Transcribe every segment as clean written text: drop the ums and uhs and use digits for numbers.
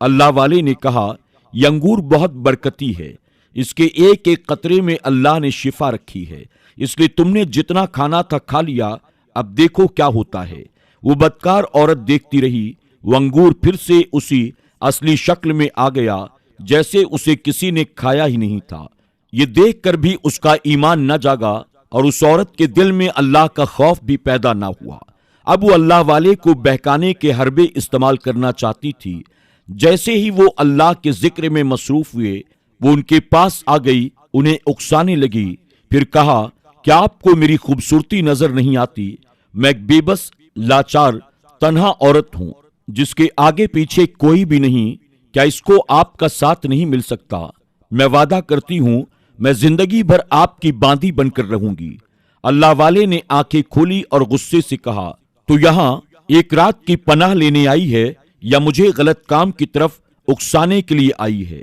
اللہ والے نے کہا یہ انگور بہت برکتی ہے، اس کے ایک ایک قطرے میں اللہ نے شفا رکھی ہے، اس لیے تم نے جتنا کھانا تھا کھا لیا، اب دیکھو کیا ہوتا ہے۔ وہ بدکار عورت دیکھتی رہی، وہ انگور پھر سے اسی اصلی شکل میں آ گیا جیسے اسے کسی نے کھایا ہی نہیں تھا۔ یہ دیکھ کر بھی اس کا ایمان نہ جاگا اور اس عورت کے دل میں اللہ کا خوف بھی پیدا نہ ہوا۔ اب وہ اللہ والے کو بہکانے کے حربے استعمال کرنا چاہتی تھی۔ جیسے ہی وہ اللہ کے ذکر میں مصروف ہوئے، وہ ان کے پاس آ گئی، انہیں اکسانے لگی، پھر کہا کیا آپ کو میری خوبصورتی نظر نہیں آتی؟ میں ایک بے بس، لاچار، تنہا عورت ہوں جس کے آگے پیچھے کوئی بھی نہیں، کیا اس کو آپ کا ساتھ نہیں مل سکتا؟ میں وعدہ کرتی ہوں میں زندگی بھر آپ کی باندھی بن کر رہوں گی۔ اللہ والے نے آنکھیں کھولی اور غصے سے کہا تو یہاں ایک رات کی پناہ لینے آئی ہے یا مجھے غلط کام کی طرف اکسانے کے لیے آئی ہے؟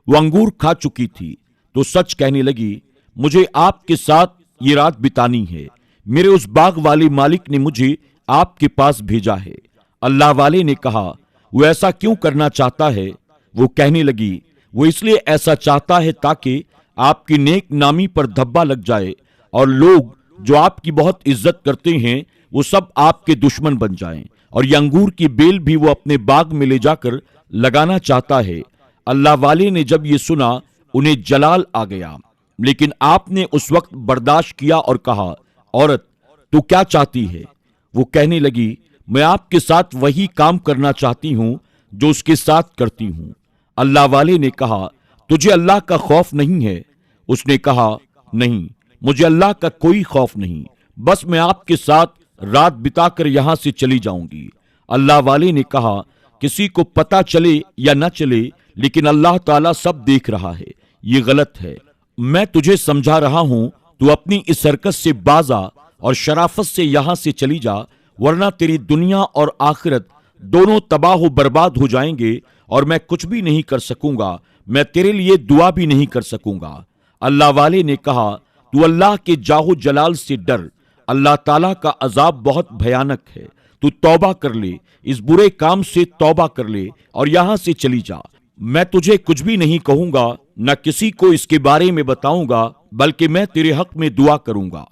وہ انگور کھا چکی تھی تو سچ کہنے لگی مجھے آپ کے ساتھ یہ رات بتانی ہے، میرے اس باغ والے مالک نے مجھے آپ کے پاس بھیجا ہے۔ اللہ والے نے کہا وہ ایسا کیوں کرنا چاہتا ہے؟ وہ کہنے لگی وہ اس لیے ایسا چاہتا ہے تاکہ آپ کی نیک نامی پر دھبا لگ جائے اور لوگ جو آپ کی بہت عزت کرتے ہیں وہ سب آپ کے دشمن بن جائیں، اور یہ انگور کی بیل بھی وہ اپنے باغ میں لے جا کر لگانا چاہتا ہے۔ اللہ والے نے جب یہ سنا انہیں جلال آ گیا، لیکن آپ نے اس وقت برداشت کیا اور کہا عورت تو کیا چاہتی ہے؟ وہ کہنے لگی میں آپ کے ساتھ وہی کام کرنا چاہتی ہوں جو اس کے ساتھ کرتی ہوں۔ اللہ والے نے کہا تجھے اللہ کا خوف نہیں ہے؟ اس نے کہا نہیں، مجھے اللہ کا کوئی خوف نہیں، بس میں آپ کے ساتھ رات بتا کر یہاں سے چلی جاؤں گی۔ اللہ والے نے کہا کسی کو پتا چلے یا نہ چلے لیکن اللہ تعالیٰ سب دیکھ رہا ہے، یہ غلط ہے۔ میں تجھے سمجھا رہا ہوں، تو اپنی اس حرکت سے باز آ اور شرافت سے یہاں سے چلی جا، ورنہ تیری دنیا اور آخرت دونوں تباہ و برباد ہو جائیں گے اور میں کچھ بھی نہیں کر سکوں گا، میں تیرے لیے دعا بھی نہیں کر سکوں گا۔ اللہ والے نے کہا تو اللہ کے جاہ و جلال سے ڈر، اللہ تعالیٰ کا عذاب بہت بھیانک ہے، تو توبہ کر لے، اس برے کام سے توبہ کر لے اور یہاں سے چلی جا۔ میں تجھے کچھ بھی نہیں کہوں گا، نہ کسی کو اس کے بارے میں بتاؤں گا، بلکہ میں تیرے حق میں دعا کروں گا۔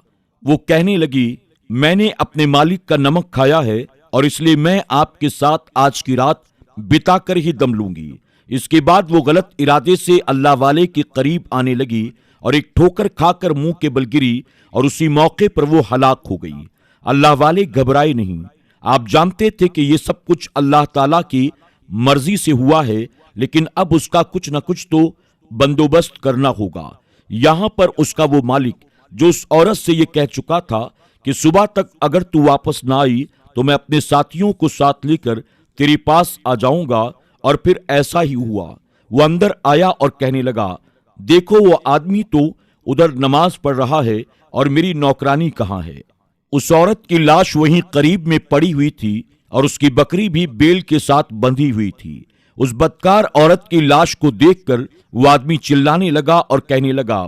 وہ کہنے لگی میں نے اپنے مالک کا نمک کھایا ہے اور اس لیے میں آپ کے ساتھ آج کی رات بتا کر ہی دم لوں گی۔ اس کے بعد وہ غلط ارادے سے اللہ والے کے قریب آنے لگی اور ایک ٹھوکر کھا کر منہ کے بل گری اور اسی موقع پر وہ ہلاک ہو گئی۔ اللہ والے گھبرائے نہیں، آپ جانتے تھے کہ یہ سب کچھ اللہ تعالیٰ کی مرضی سے ہوا ہے، لیکن اب اس کا کچھ نہ کچھ تو بندوبست کرنا ہوگا۔ یہاں پر اس کا وہ مالک جو اس عورت سے یہ کہہ چکا تھا کہ صبح تک اگر تو واپس نہ آئی تو میں اپنے ساتھیوں کو ساتھ لے کر تیرے پاس آ جاؤں گا، اور پھر ایسا ہی ہوا۔ وہ اندر آیا اور کہنے لگا دیکھو وہ آدمی تو ادھر نماز پڑھ رہا ہے اور میری نوکرانی کہاں ہے؟ اس عورت کی لاش وہیں قریب میں پڑی ہوئی تھی اور اس کی بکری بھی بیل کے ساتھ بندھی ہوئی تھی۔ اس بدکار عورت کی لاش کو دیکھ کر وہ آدمی چلانے لگا اور کہنے لگا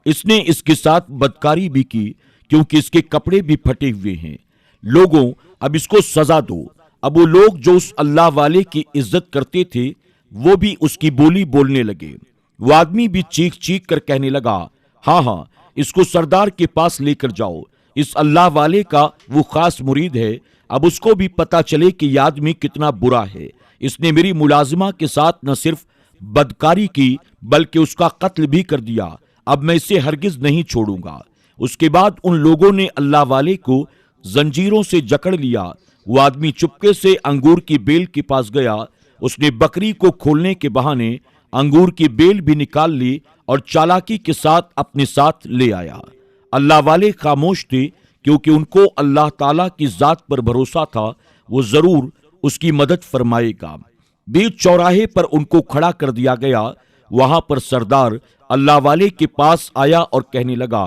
اس نے اس کے ساتھ بدکاری بھی کی کیونکہ اس کے کپڑے بھی پھٹے ہوئے ہیں، لوگوں اب اس کو سزا دو۔ اب وہ لوگ جو اس اللہ والے کی عزت کرتے تھے وہ بھی اس کی بولی بولنے لگے۔ وہ آدمی بھی چیخ چیخ کر کہنے لگا ہاں ہاں، اس کو سردار کے پاس لے کر جاؤ، اس اللہ والے کا وہ خاص مرید ہے، اب اس کو بھی پتا چلے کہ یہ آدمی کتنا برا ہے، اس نے میری ملازمہ کے ساتھ نہ صرف بدکاری کی بلکہ اس کا قتل بھی کر دیا، اب میں اسے ہرگز نہیں چھوڑوں گا۔ اس کے بعد ان لوگوں نے اللہ والے کو زنجیروں سے جکڑ لیا۔ وہ آدمی چپکے سے انگور کی بیل کے پاس گیا، اس نے بکری کو کھولنے کے بہانے انگور کی بیل بھی نکال لی اور چالاکی کے ساتھ اپنے ساتھ لے آیا۔ اللہ والے خاموش تھے کیونکہ ان کو اللہ تعالیٰ کی ذات پر بھروسہ تھا، وہ ضرور اس کی مدد فرمائے گا۔ بیچ چوراہے پر ان کو کھڑا کر دیا گیا۔ وہاں پر سردار اللہ والے کے پاس آیا اور کہنے لگا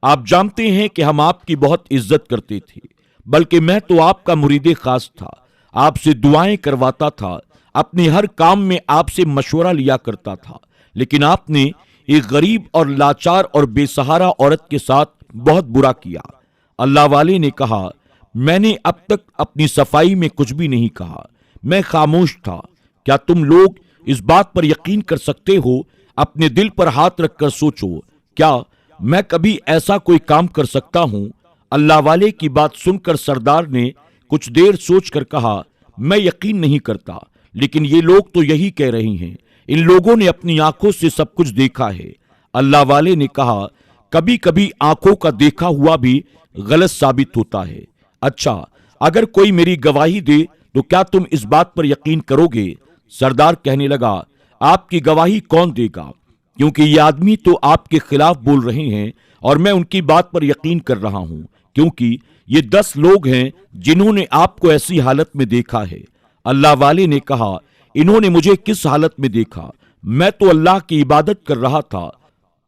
آپ جانتے ہیں کہ ہم آپ کی بہت عزت کرتے تھے، بلکہ میں تو آپ کا مرید خاص تھا، آپ سے دعائیں کرواتا تھا، اپنے ہر کام میں آپ سے مشورہ لیا کرتا تھا، لیکن آپ نے ایک غریب اور لاچار اور بے سہارا عورت کے ساتھ بہت برا کیا۔ اللہ والے نے کہا میں نے اب تک اپنی صفائی میں کچھ بھی نہیں کہا، میں خاموش تھا، کیا تم لوگ اس بات پر یقین کر سکتے ہو؟ اپنے دل پر ہاتھ رکھ کر سوچو، کیا میں کبھی ایسا کوئی کام کر سکتا ہوں؟ اللہ والے کی بات سن کر سردار نے کچھ دیر سوچ کر کہا، میں یقین نہیں کرتا، لیکن یہ لوگ تو یہی کہہ رہی ہیں، ان لوگوں نے اپنی آنکھوں سے سب کچھ دیکھا ہے۔ اللہ والے نے کہا، کبھی کبھی آنکھوں کا دیکھا ہوا بھی غلط ثابت ہوتا ہے۔ اچھا، اگر کوئی میری گواہی دے تو کیا تم اس بات پر یقین کرو گے؟ سردار کہنے لگا، آپ کی گواہی کون دے گا؟ کیونکہ یہ آدمی تو آپ کے خلاف بول رہے ہیں اور میں ان کی بات پر یقین کر رہا ہوں، کیونکہ یہ 10 لوگ ہیں جنہوں نے آپ کو ایسی حالت میں دیکھا ہے۔ اللہ والے نے کہا، انہوں نے مجھے کس حالت میں دیکھا؟ میں تو اللہ کی عبادت کر رہا تھا۔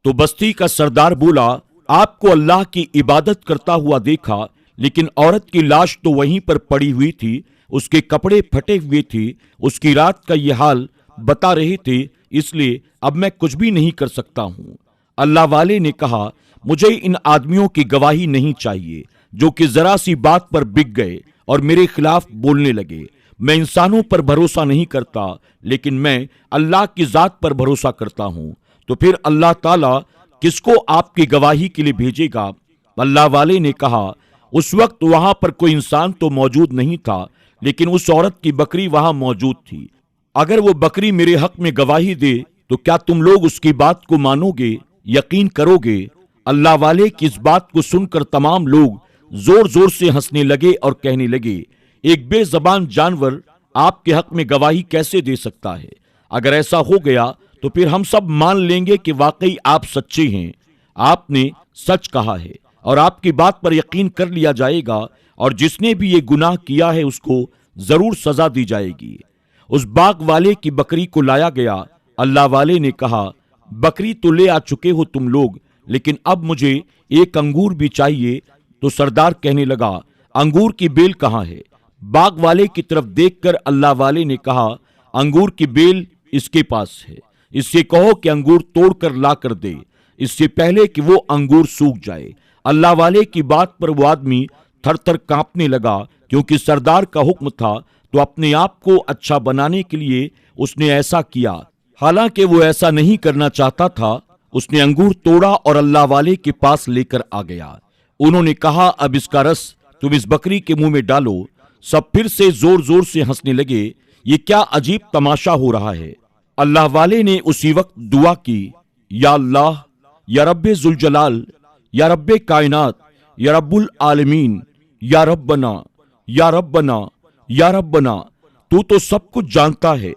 تو بستی کا سردار بولا، آپ کو اللہ کی عبادت کرتا ہوا دیکھا، لیکن عورت کی لاش تو وہیں پر پڑی ہوئی تھی، اس کے کپڑے پھٹے ہوئے تھے، اس کی رات کا یہ حال بتا رہے تھے، اس لیے اب میں کچھ بھی نہیں کر سکتا ہوں۔ اللہ والے نے کہا، مجھے ان آدمیوں کی گواہی نہیں چاہیے جو کہ ذرا سی بات پر بک گئے اور میرے خلاف بولنے لگے۔ میں انسانوں پر بھروسہ نہیں کرتا، لیکن میں اللہ کی ذات پر بھروسہ کرتا ہوں۔ تو پھر اللہ تعالیٰ کس کو آپ کی گواہی کے لیے بھیجے گا؟ اللہ والے نے کہا، اس وقت وہاں پر کوئی انسان تو موجود نہیں تھا، لیکن اس عورت کی بکری وہاں موجود تھی۔ اگر وہ بکری میرے حق میں گواہی دے تو کیا تم لوگ اس کی بات کو مانو گے، یقین کرو گے؟ اللہ والے کی اس بات کو سن کر تمام لوگ زور زور سے ہنسنے لگے اور کہنے لگے، ایک بے زبان جانور آپ کے حق میں گواہی کیسے دے سکتا ہے؟ اگر ایسا ہو گیا تو پھر ہم سب مان لیں گے کہ واقعی آپ سچے ہیں، آپ نے سچ کہا ہے، اور آپ کی بات پر یقین کر لیا جائے گا، اور جس نے بھی یہ گناہ کیا ہے اس کو ضرور سزا دی جائے گی۔ اس باغ والے کی بکری کو لایا گیا۔ اللہ والے نے کہا، بکری تو لے آ چکے ہو تم لوگ، لیکن اب مجھے ایک انگور بھی چاہیے۔ تو سردار کہنے لگا، انگور کی بیل کہاں ہے؟ باغ والے کی طرف دیکھ کر اللہ والے نے کہا، انگور کی بیل اس کے پاس ہے، اس سے کہو کہ انگور توڑ کر لا کر دے، اس سے پہلے کہ وہ انگور سوکھ جائے۔ اللہ والے کی بات پر وہ آدمی تھر تھر کانپنے لگا، کیونکہ سردار کا حکم تھا، تو اپنے آپ کو اچھا بنانے کے لیے اس نے ایسا کیا، حالانکہ وہ ایسا نہیں کرنا چاہتا تھا۔ اس نے انگور توڑا اور اللہ والے کے پاس لے کر آ گیا۔ انہوں نے کہا، اب اس کا رس تم اس بکری کے منہ میں ڈالو۔ سب پھر سے زور زور سے ہنسنے لگے، یہ کیا عجیب تماشا ہو رہا ہے؟ اللہ والے نے اسی وقت دعا کی، یا اللہ، یا رب ذوالجلال، یا رب کائنات، یا رب العالمین، یا ربنا، یا ربنا، یا ربنا، تو سب کچھ جانتا ہے،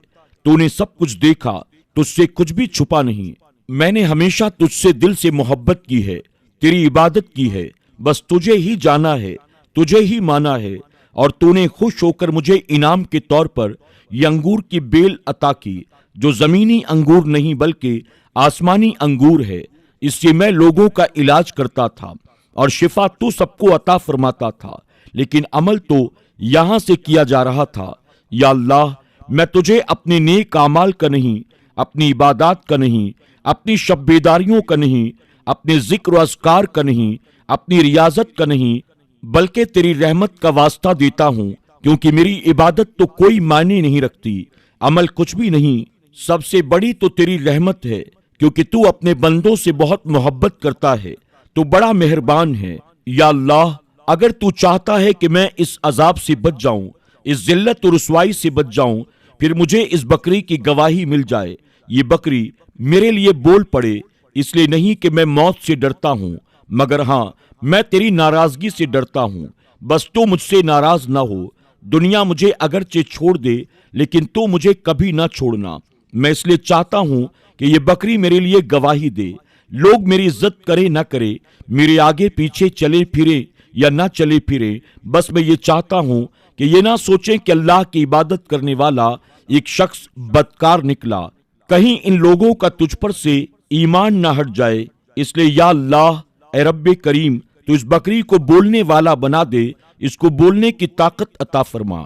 تو نے سب کچھ دیکھا، تجھ سے کچھ بھی چھپا نہیں۔ میں نے ہمیشہ تجھ سے دل سے محبت کی ہے، تیری عبادت کی ہے، بس تجھے ہی جانا ہے، تجھے ہی مانا ہے، اور تو نے خوش ہو کر مجھے انعام کے طور پر یہ انگور کی بیل عطا کی، جو زمینی انگور نہیں بلکہ آسمانی انگور ہے۔ اس سے میں لوگوں کا علاج کرتا تھا اور شفا تو سب کو عطا فرماتا تھا، لیکن عمل تو یہاں سے کیا جا رہا تھا۔ یا اللہ، میں تجھے اپنے نیک اعمال کا نہیں، اپنی عبادات کا نہیں، اپنی شب بیداریوں کا نہیں، اپنے ذکر و اذکار کا نہیں، اپنی ریاضت کا نہیں، بلکہ تیری رحمت کا واسطہ دیتا ہوں، کیونکہ میری عبادت تو کوئی معنی نہیں رکھتی، عمل کچھ بھی نہیں، سب سے بڑی تو تیری رحمت ہے، کیونکہ تو اپنے بندوں سے بہت محبت کرتا ہے، تو بڑا مہربان ہے۔ یا اللہ، اگر تو چاہتا ہے کہ میں اس عذاب سے بچ جاؤں، اس ذلت و رسوائی سے بچ جاؤں، پھر مجھے اس بکری کی گواہی مل جائے۔ یہ بکری میرے لیے بول پڑے، اس لیے نہیں کہ میں موت سے ڈرتا ہوں، مگر ہاں، میں تیری ناراضگی سے ڈرتا ہوں۔ بس تو مجھ سے ناراض نہ ہو، دنیا مجھے اگرچہ چھوڑ دے، لیکن تو مجھے کبھی نہ چھوڑنا۔ میں اس لیے چاہتا ہوں کہ یہ بکری میرے لیے گواہی دے، لوگ میری عزت کرے نہ کرے، میرے آگے پیچھے چلے پھرے یا نہ چلے پھرے، بس میں یہ چاہتا ہوں کہ یہ نہ سوچیں کہ اللہ کی عبادت کرنے والا ایک شخص بدکار نکلا، کہیں ان لوگوں کا تجھ پر سے ایمان نہ ہٹ جائے۔ اس لیے یا اللہ، اے رب کریم، تو اس بکری کو بولنے والا بنا دے، اس کو بولنے کی طاقت عطا فرما۔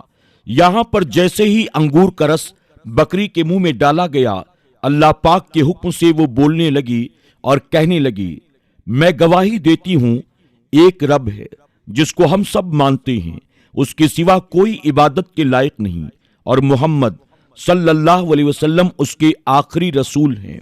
یہاں پر جیسے ہی انگور کا رس بکری کے منہ میں ڈالا گیا، اللہ پاک کے حکم سے وہ بولنے لگی اور کہنے لگی، میں گواہی دیتی ہوں، ایک رب ہے جس کو ہم سب مانتے ہیں، اس کے سوا کوئی عبادت کے لائق نہیں، اور محمد صلی اللہ علیہ وسلم اس کے آخری رسول ہیں۔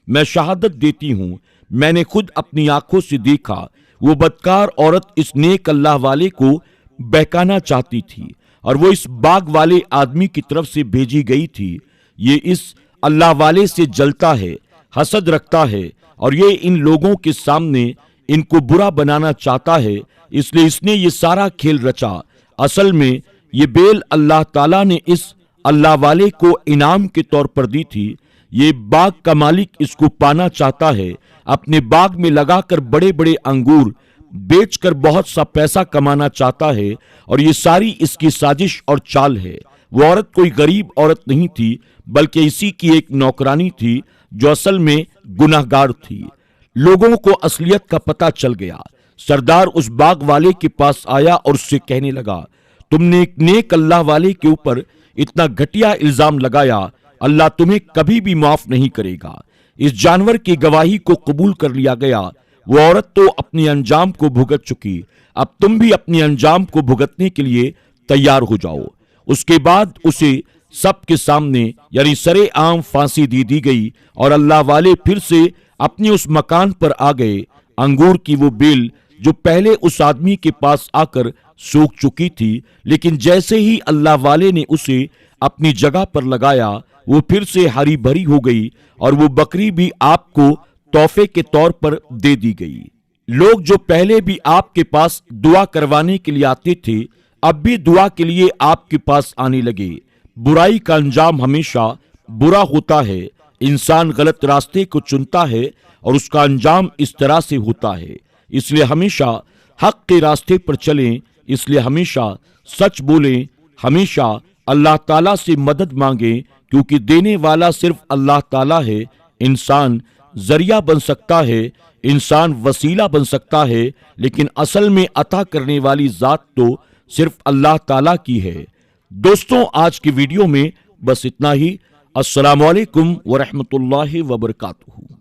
میں شہادت دیتی ہوں میں نے خود اپنی آنکھوں سے دیکھا وہ بدکار عورت اس نیک اللہ والے کو بہکانا چاہتی تھی اور وہ اس باغ والے آدمی کی طرف سے بھیجی گئی تھی۔ یہ اس اللہ والے سے جلتا ہے، حسد رکھتا ہے اور یہ ان لوگوں کے سامنے ان کو برا بنانا چاہتا ہے، اس لیے اس نے یہ سارا کھیل رچا۔ اصل میں یہ بیل اللہ تعالیٰ نے اس اللہ والے کو انعام کے طور پر دی تھی۔ یہ باغ کا مالک اس کو پانا چاہتا ہے، اپنے باغ میں لگا کر بڑے بڑے انگور بیچ کر بہت سا پیسہ کمانا چاہتا ہے، اور یہ ساری اس کی سازش اور چال ہے۔ وہ عورت کوئی غریب عورت نہیں تھی بلکہ اسی کی ایک نوکرانی تھی جو اصل میں گناہگار تھی۔ لوگوں کو اصلیت کا پتہ چل گیا۔ سردار اس باغ والے کے پاس آیا اور اس سے کہنے لگا، تم نے ایک نیک اللہ والے کے اوپر اتنا گھٹیا الزام لگایا، اللہ تمہیں کبھی بھی معاف نہیں کرے گا۔ اس جانور کی گواہی کو قبول کر لیا گیا۔ وہ عورت تو اپنے انجام کو بھگت چکی، اب تم بھی اپنے انجام کو بھگتنے کے لیے تیار ہو جاؤ۔ اس کے بعد اسے سب کے سامنے یعنی سرے عام پھانسی دی گئی، اور اللہ والے پھر سے اپنے اس مکان پر آ گئے۔ انگور کی وہ بیل جو پہلے اس آدمی کے پاس آ کر سوکھ چکی تھی، لیکن جیسے ہی اللہ والے نے اسے اپنی جگہ پر لگایا وہ پھر سے ہری بھری ہو گئی، اور وہ بکری بھی آپ کو تحفے کے طور پر دے دی گئی۔ لوگ جو پہلے بھی آپ کے پاس دعا کروانے کے لیے آتے تھے اب بھی دعا کے لیے آپ کے پاس آنے لگے۔ برائی کا انجام ہمیشہ برا ہوتا ہے۔ انسان غلط راستے کو چنتا ہے اور اس کا انجام اس طرح سے ہوتا ہے۔ اس لیے ہمیشہ حق کے راستے پر چلیں، اس لیے ہمیشہ سچ بولیں، ہمیشہ اللہ تعالیٰ سے مدد مانگیں، کیونکہ دینے والا صرف اللہ تعالیٰ ہے۔ انسان ذریعہ بن سکتا ہے، انسان وسیلہ بن سکتا ہے، لیکن اصل میں عطا کرنے والی ذات تو صرف اللہ تعالیٰ کی ہے۔ دوستوں، آج کی ویڈیو میں بس اتنا ہی۔ السلام علیکم ورحمۃ اللہ وبرکاتہ۔